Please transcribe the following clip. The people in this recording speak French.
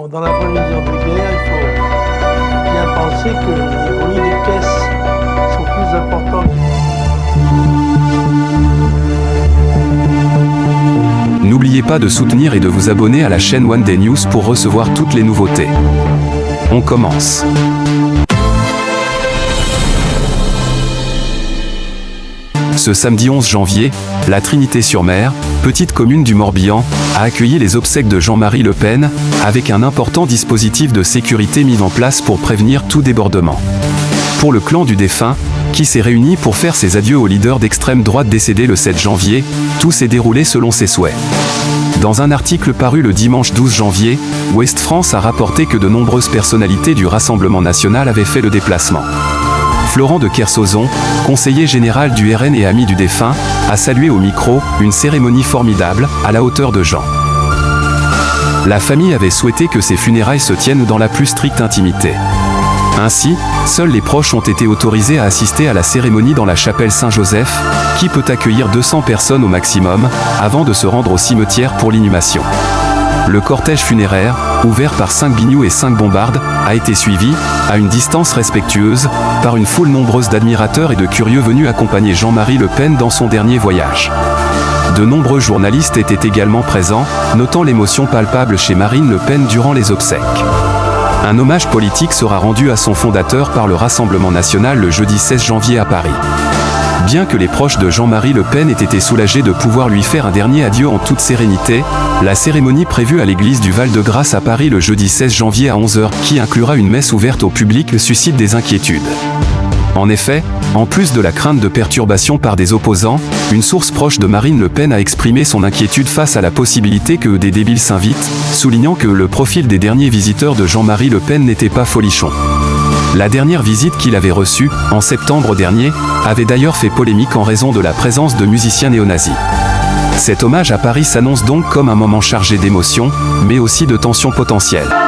Dans la prévision de guerre, il faut bien penser que les bruits des caisses sont plus importants. N'oubliez pas de soutenir et de vous abonner à la chaîne One Day News pour recevoir toutes les nouveautés. On commence. Ce samedi 11 janvier, la Trinité-sur-Mer, petite commune du Morbihan, a accueilli les obsèques de Jean-Marie Le Pen, avec un important dispositif de sécurité mis en place pour prévenir tout débordement. Pour le clan du défunt, qui s'est réuni pour faire ses adieux au leader d'extrême droite décédé le 7 janvier, tout s'est déroulé selon ses souhaits. Dans un article paru le dimanche 12 janvier, Ouest France a rapporté que de nombreuses personnalités du Rassemblement national avaient fait le déplacement. Florent de Kersauzon, conseiller général du RN et ami du défunt, a salué au micro une cérémonie formidable, à la hauteur de Jean. La famille avait souhaité que ces funérailles se tiennent dans la plus stricte intimité. Ainsi, seuls les proches ont été autorisés à assister à la cérémonie dans la chapelle Saint-Joseph, qui peut accueillir 200 personnes au maximum, avant de se rendre au cimetière pour l'inhumation. Le cortège funéraire, ouvert par 5 bignoux et 5 bombardes, a été suivi, à une distance respectueuse, par une foule nombreuse d'admirateurs et de curieux venus accompagner Jean-Marie Le Pen dans son dernier voyage. De nombreux journalistes étaient également présents, notant l'émotion palpable chez Marine Le Pen durant les obsèques. Un hommage politique sera rendu à son fondateur par le Rassemblement national le jeudi 16 janvier à Paris. Bien que les proches de Jean-Marie Le Pen aient été soulagés de pouvoir lui faire un dernier adieu en toute sérénité, la cérémonie prévue à l'église du Val-de-Grâce à Paris le jeudi 16 janvier à 11h, qui inclura une messe ouverte au public, suscite des inquiétudes. En effet, en plus de la crainte de perturbations par des opposants, une source proche de Marine Le Pen a exprimé son inquiétude face à la possibilité que des débiles s'invitent, soulignant que le profil des derniers visiteurs de Jean-Marie Le Pen n'était pas folichon. La dernière visite qu'il avait reçue, en septembre dernier, avait d'ailleurs fait polémique en raison de la présence de musiciens néo-nazis. Cet hommage à Paris s'annonce donc comme un moment chargé d'émotions, mais aussi de tensions potentielles.